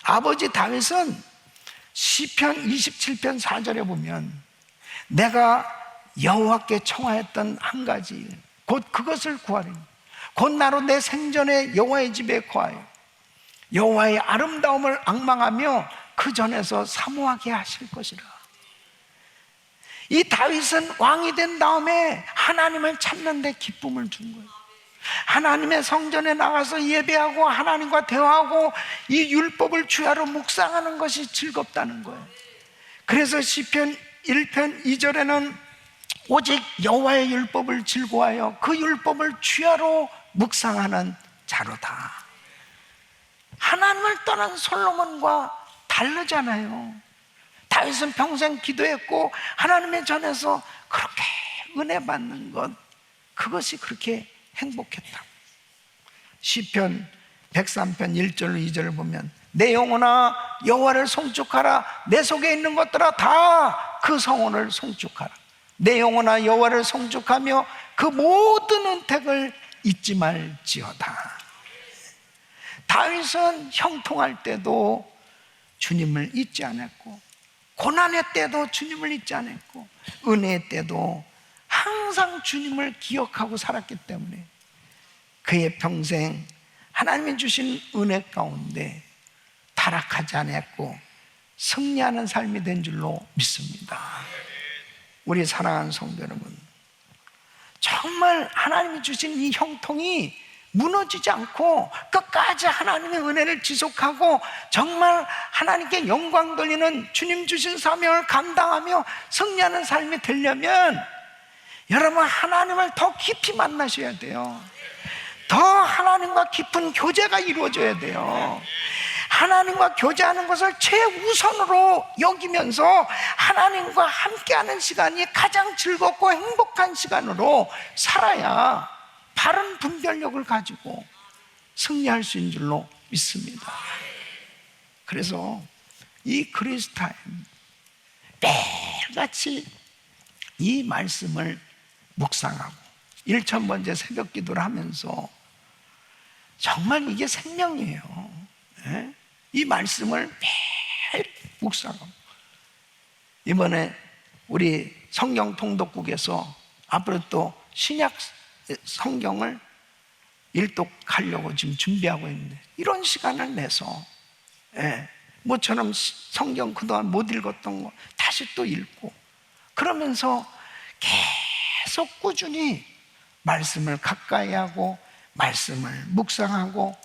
아버지 다윗은 시편 27편 4절에 보면 내가 여호와께 청하였던 한 가지 곧 그것을 구하리니 곧 나로 내 생전에 여호와의 집에 거하여 여호와의 아름다움을 앙망하며 그 전에서 사모하게 하실 것이라. 이 다윗은 왕이 된 다음에 하나님을 찾는 데 기쁨을 준 거예요. 하나님의 성전에 나가서 예배하고 하나님과 대화하고 이 율법을 주야로 묵상하는 것이 즐겁다는 거예요. 그래서 시편 1편 2절에는 오직 여호와의 율법을 즐거워하여 그 율법을 주야로 묵상하는 자로다. 하나님을 떠난 솔로몬과 다르잖아요. 다윗은 평생 기도했고 하나님의 전에서 그렇게 은혜 받는 것, 그것이 그렇게 행복했다. 시편 103편 1절 2절을 보면 내 영혼아 여호와를 송축하라. 내 속에 있는 것들아 다 그 성원을 송축하라. 내 영혼아 여호와를 송축하며 그 모든 은택을 잊지 말지어다. 다윗은 형통할 때도 주님을 잊지 않았고 고난의 때도 주님을 잊지 않았고 은혜의 때도 항상 주님을 기억하고 살았기 때문에 그의 평생 하나님이 주신 은혜 가운데 타락하지 않았고 승리하는 삶이 된 줄로 믿습니다. 우리 사랑하는 성도 여러분, 정말 하나님이 주신 이 형통이 무너지지 않고 끝까지 하나님의 은혜를 지속하고 정말 하나님께 영광 돌리는 주님 주신 사명을 감당하며 승리하는 삶이 되려면 여러분 하나님을 더 깊이 만나셔야 돼요. 더 하나님과 깊은 교제가 이루어져야 돼요. 하나님과 교제하는 것을 최우선으로 여기면서 하나님과 함께하는 시간이 가장 즐겁고 행복한 시간으로 살아야 바른 분별력을 가지고 승리할 수 있는 줄로 믿습니다. 그래서 이 그리스타임 매일같이 이 말씀을 묵상하고 1000번째 새벽 기도를 하면서 정말 이게 생명이에요. 네? 이 말씀을 매일 묵상하고 이번에 우리 성경 통독국에서 앞으로 또 신약 성경을 일독하려고 지금 준비하고 있는데 이런 시간을 내서 모처럼 성경 그동안 못 읽었던 거 다시 또 읽고 그러면서 계속 꾸준히 말씀을 가까이 하고 말씀을 묵상하고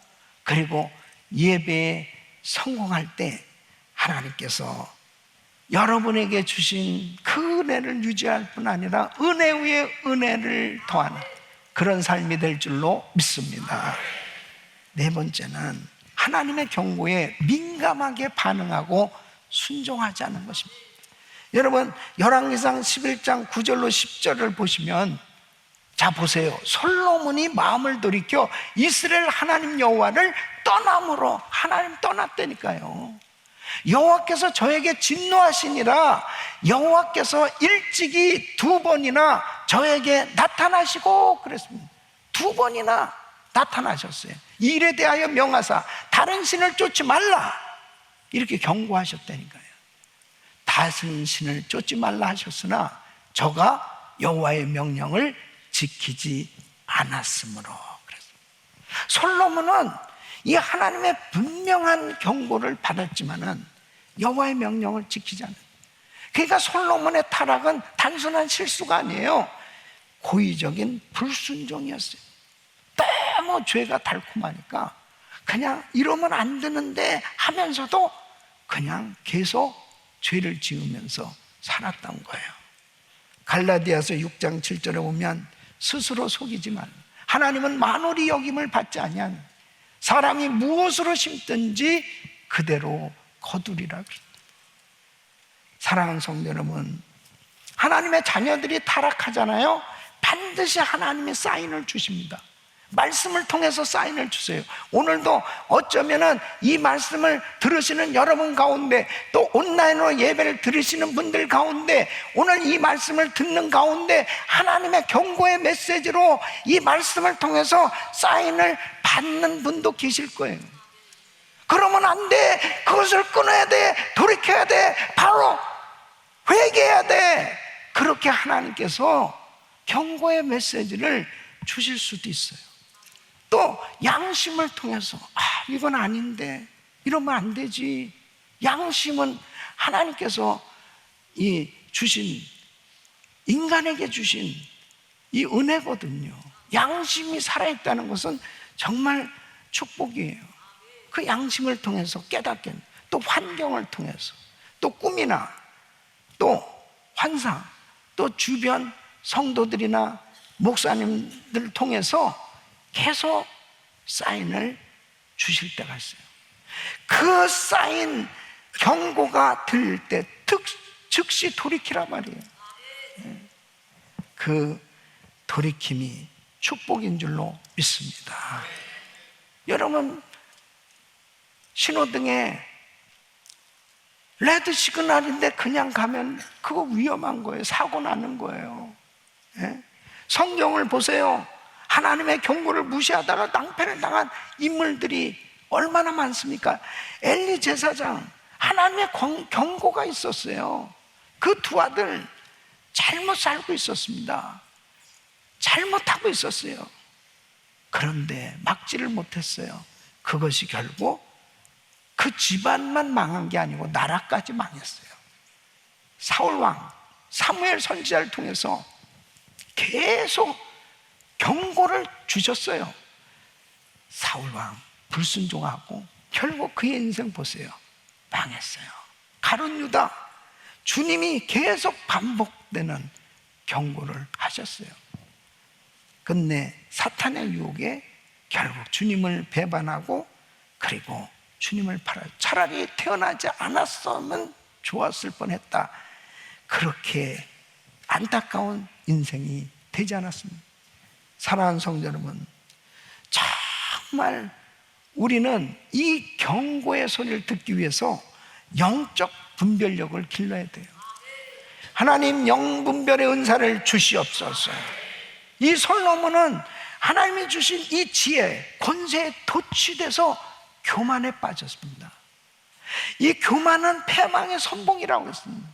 그리고 예배에 성공할 때 하나님께서 여러분에게 주신 그 은혜를 유지할 뿐 아니라 은혜 위에 은혜를 더하는 그런 삶이 될 줄로 믿습니다. 네 번째는 하나님의 경고에 민감하게 반응하고 순종하지 않은 것입니다. 여러분 열왕기상 11장 9절로 10절을 보시면 자 보세요. 솔로몬이 마음을 돌이켜 이스라엘 하나님 여호와를 떠남으로 하나님 떠났다니까요. 여호와께서 저에게 진노하시니라 여호와께서 일찍이 2번이나 저에게 나타나시고 그랬습니다. 2번이나 나타나셨어요. 이 일에 대하여 명하사 다른 신을 쫓지 말라 이렇게 경고하셨다니까요. 다른 신을 쫓지 말라 하셨으나 저가 여호와의 명령을 지키지 않았으므로 그랬습니다. 솔로몬은 이 하나님의 분명한 경고를 받았지만은 여호와의 명령을 지키지 않아요. 그러니까 솔로몬의 타락은 단순한 실수가 아니에요. 고의적인 불순종이었어요. 너무 죄가 달콤하니까 그냥 이러면 안 되는데 하면서도 그냥 계속 죄를 지으면서 살았던 거예요. 갈라디아서 6장 7절에 보면 스스로 속이지 말라. 하나님은 만홀히 여김을 받지 아니하는 사람이 무엇으로 심든지 그대로 거두리라 그랬다. 사랑하는 성도 여러분, 하나님의 자녀들이 타락하잖아요. 반드시 하나님의 사인을 주십니다. 말씀을 통해서 사인을 주세요. 오늘도 어쩌면은 이 말씀을 들으시는 여러분 가운데, 또 온라인으로 예배를 들으시는 분들 가운데, 오늘 이 말씀을 듣는 가운데 하나님의 경고의 메시지로 이 말씀을 통해서 사인을 받는 분도 계실 거예요. 그러면 안 돼. 그것을 끊어야 돼. 돌이켜야 돼. 바로 회개해야 돼. 그렇게 하나님께서 경고의 메시지를 주실 수도 있어요. 또 양심을 통해서 이건 아닌데, 이러면 안 되지. 양심은 하나님께서 인간에게 주신 이 은혜거든요. 양심이 살아있다는 것은 정말 축복이에요. 그 양심을 통해서 깨닫게, 또 환경을 통해서, 또 꿈이나 또 환상, 또 주변 성도들이나 목사님들을 통해서 계속 사인을 주실 때가 있어요. 그 사인, 경고가 들릴 때 즉시 돌이키란 말이에요. 그 돌이킴이 축복인 줄로 믿습니다. 여러분, 신호등에 레드 시그널인데 그냥 가면 그거 위험한 거예요. 사고 나는 거예요. 성경을 보세요. 하나님의 경고를 무시하다가 낭패를 당한 인물들이 얼마나 많습니까? 엘리 제사장, 하나님의 경고가 있었어요. 그 두 아들 잘못 살고 있었습니다. 잘못하고 있었어요. 그런데 막지를 못했어요. 그것이 결국 그 집안만 망한 게 아니고 나라까지 망했어요. 사울왕, 사무엘 선지자를 통해서 계속 경고를 주셨어요. 사울왕 불순종하고 결국 그의 인생 보세요. 망했어요. 가룟 유다, 주님이 계속 반복되는 경고를 하셨어요. 근데 사탄의 유혹에 결국 주님을 배반하고, 그리고 주님을 팔아요. 차라리 태어나지 않았으면 좋았을 뻔했다. 그렇게 안타까운 인생이 되지 않았습니다. 사랑하는 성도 여러분, 정말 우리는 이 경고의 소리를 듣기 위해서 영적 분별력을 길러야 돼요. 하나님, 영분별의 은사를 주시옵소서. 이 솔로몬은 하나님이 주신 이 지혜, 권세에 도취돼서 교만에 빠졌습니다. 이 교만은 패망의 선봉이라고 했습니다.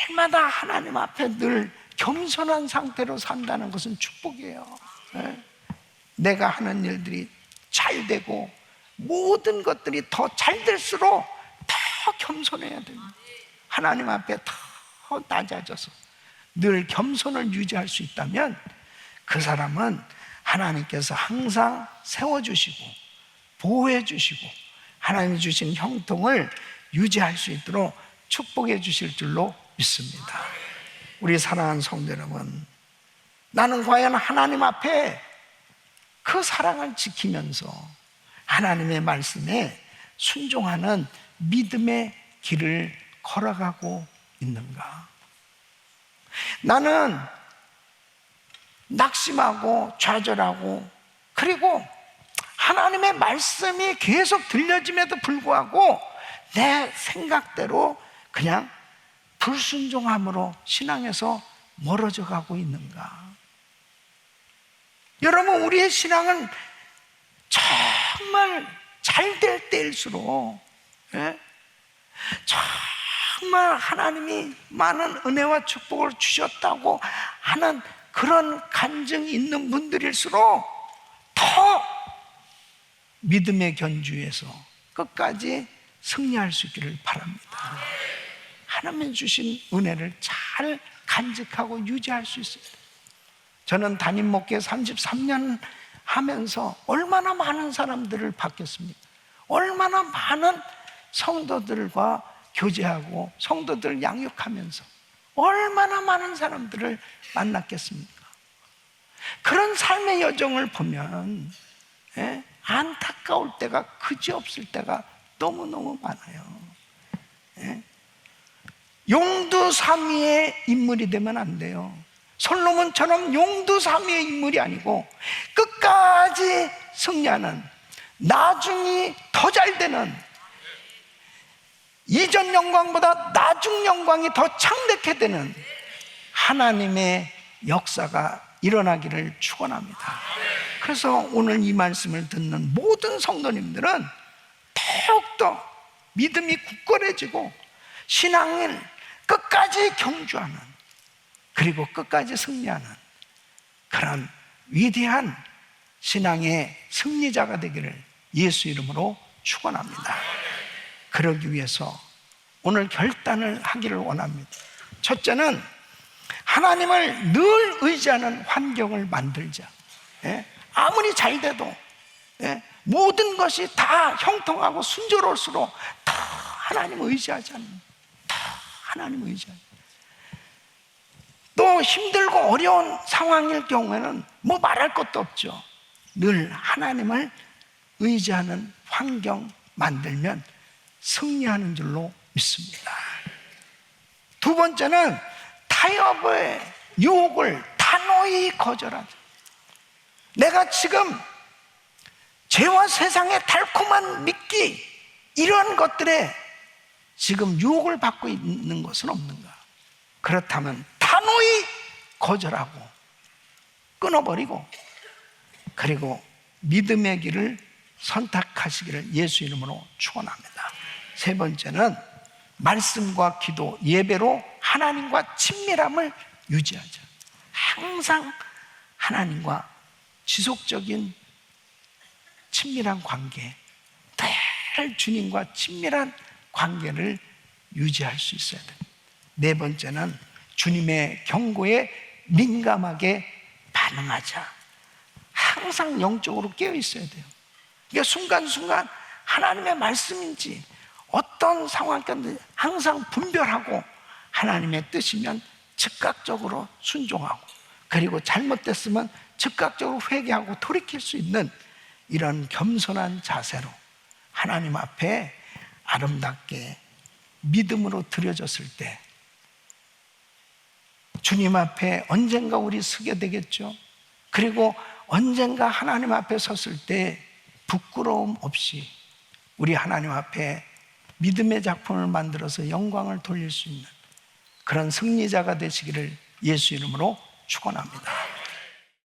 때마다 하나님 앞에 늘 겸손한 상태로 산다는 것은 축복이에요. 내가 하는 일들이 잘 되고 모든 것들이 더 잘 될수록 더 겸손해야 됩니다. 하나님 앞에 더 낮아져서 늘 겸손을 유지할 수 있다면 그 사람은 하나님께서 항상 세워주시고 보호해 주시고 하나님이 주신 형통을 유지할 수 있도록 축복해 주실 줄로 믿습니다. 우리 사랑하는 성도 여러분, 나는 과연 하나님 앞에 그 사랑을 지키면서 하나님의 말씀에 순종하는 믿음의 길을 걸어가고 있는가? 나는 낙심하고 좌절하고, 그리고 하나님의 말씀이 계속 들려짐에도 불구하고 내 생각대로 그냥 불순종함으로 신앙에서 멀어져 가고 있는가? 여러분, 우리의 신앙은 정말 잘 될 때일수록, 정말 하나님이 많은 은혜와 축복을 주셨다고 하는 그런 간증이 있는 분들일수록 더 믿음의 견주에서 끝까지 승리할 수 있기를 바랍니다. 하나님이 주신 은혜를 잘 간직하고 유지할 수 있습니다. 저는 담임 목회 33년 하면서 얼마나 많은 사람들을 바뀌었습니까? 얼마나 많은 성도들과 교제하고 성도들을 양육하면서 얼마나 많은 사람들을 만났겠습니까? 그런 삶의 여정을 보면 안타까울 때가 그지없을 때가 너무너무 많아요. 용두삼위의 인물이 되면 안 돼요. 솔로몬처럼 용두사미의 인물이 아니고 끝까지 승리하는, 나중이 더 잘 되는, 이전 영광보다 나중 영광이 더 창대케 되는 하나님의 역사가 일어나기를 축원합니다. 그래서 오늘 이 말씀을 듣는 모든 성도님들은 더욱더 믿음이 굳건해지고 신앙을 끝까지 경주하는, 그리고 끝까지 승리하는 그런 위대한 신앙의 승리자가 되기를 예수 이름으로 축원합니다. 그러기 위해서 오늘 결단을 하기를 원합니다. 첫째는 하나님을 늘 의지하는 환경을 만들자. 아무리 잘 돼도 모든 것이 다 형통하고 순조로울수록 다 하나님을 의지하지 않는, 다 하나님을 의지하지. 또 힘들고 어려운 상황일 경우에는 뭐 말할 것도 없죠. 늘 하나님을 의지하는 환경 만들면 승리하는 줄로 믿습니다. 두 번째는 타협의 유혹을 단호히 거절하자. 내가 지금 죄와 세상의 달콤한 미끼, 이런 것들에 지금 유혹을 받고 있는 것은 없는가? 그렇다면 단호히 거절하고 끊어버리고, 그리고 믿음의 길을 선택하시기를 예수 이름으로 축원합니다. 세 번째는 말씀과 기도, 예배로 하나님과 친밀함을 유지하자. 항상 하나님과 지속적인 친밀한 관계, 늘 주님과 친밀한 관계를 유지할 수 있어야 됩니다. 네 번째는 주님의 경고에 민감하게 반응하자. 항상 영적으로 깨어 있어야 돼요. 그러니까 순간순간 하나님의 말씀인지 어떤 상황이든 항상 분별하고, 하나님의 뜻이면 즉각적으로 순종하고, 그리고 잘못됐으면 즉각적으로 회개하고 돌이킬 수 있는 이런 겸손한 자세로 하나님 앞에 아름답게 믿음으로 드려졌을 때 주님 앞에 언젠가 우리 서게 되겠죠. 그리고 언젠가 하나님 앞에 섰을 때 부끄러움 없이 우리 하나님 앞에 믿음의 작품을 만들어서 영광을 돌릴 수 있는 그런 승리자가 되시기를 예수 이름으로 축원합니다.